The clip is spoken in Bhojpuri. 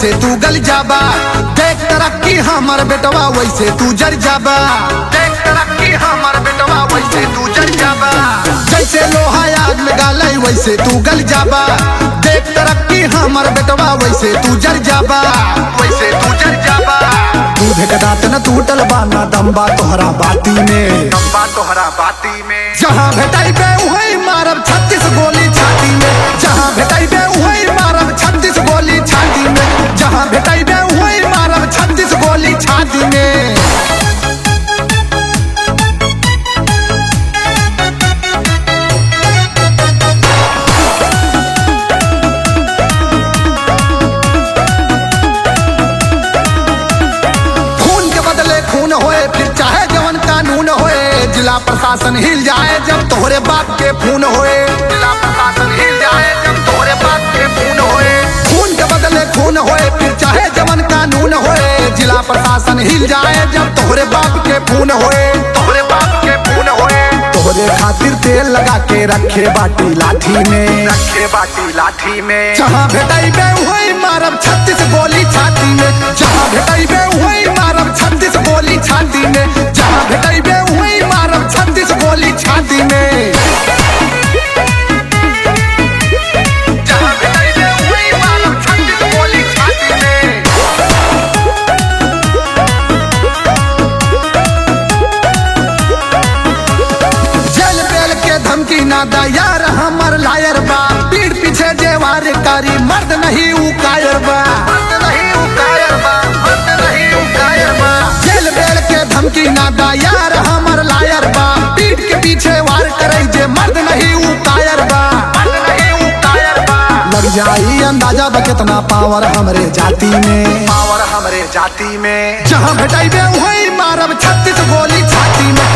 वैसे तू गल जाबा। देख तरक्की हमर बेटवा वैसे तू जर जाबा। देख तरक्की हमर बेटवा वैसे तू जर जाबा। जैसे लोहा आग में गाले वैसे तू गल जाबा। देख तरक्की हमर बेटवा वैसे तू जर जाबा। वैसे तू जर जाबा। दूध के दांत न टूटल बा ना दम्बा तोहरा बाती में। दम्बा तोहरा बाती में। जहाँ भेटाई बे वही मारब 36 गोली छाती में। जहाँ भेटाई बे वही मारब 36 गोली छाती में। जहाँ भेटाई बे वही मारब 36 गोली छाती में। खून होए फिर चाहे जवन कानून होए। जिला प्रशासन हिल जाए जब तोहरे बाप के खून होए। जिला प्रशासन हिल जाए जब तोहरे बाप के खून होए। खून के बदले खून होए फिर चाहे जवन कानून होए। जिला प्रशासन हिल जाए जब तोहरे बाप के खून होए। तोहरे बाप के खून होए। तोहरे खातिर तेल लगा के रखे बाटी लाठी में। रखे बाटी लाठी में। जहाँ भेटाई बे वही मारब 36 गोली छाती में। जहाँ भेटाई बे वही मारब 36 गोली छाती में। जहाँ भेटाई बे वही मारब 36 गोली छाती में। जहाँ भेटाई बे वही मारब 36 गोली छाती में। जेल बेल के धमकी ना दा यार हमर लायर बा। पीठ पीछे जेवार कारी मर्द नहीं उ कायर बा। मर्द नहीं उ कायर बा। मर्द नहीं उ कायर बा। जेल बेल के धमकी ना दा यार हमर लायर बा। पीठ के पीछे वार करे जे मर्द नहीं उ कायर बा। मर्द नहीं उ कायर बा। लग जाई अंदाजा बा कितना पावर हमरे जाति में। पावर हमरे जाति में। जहाँ भेटाई बे वही मारब 36 गोली छाती में।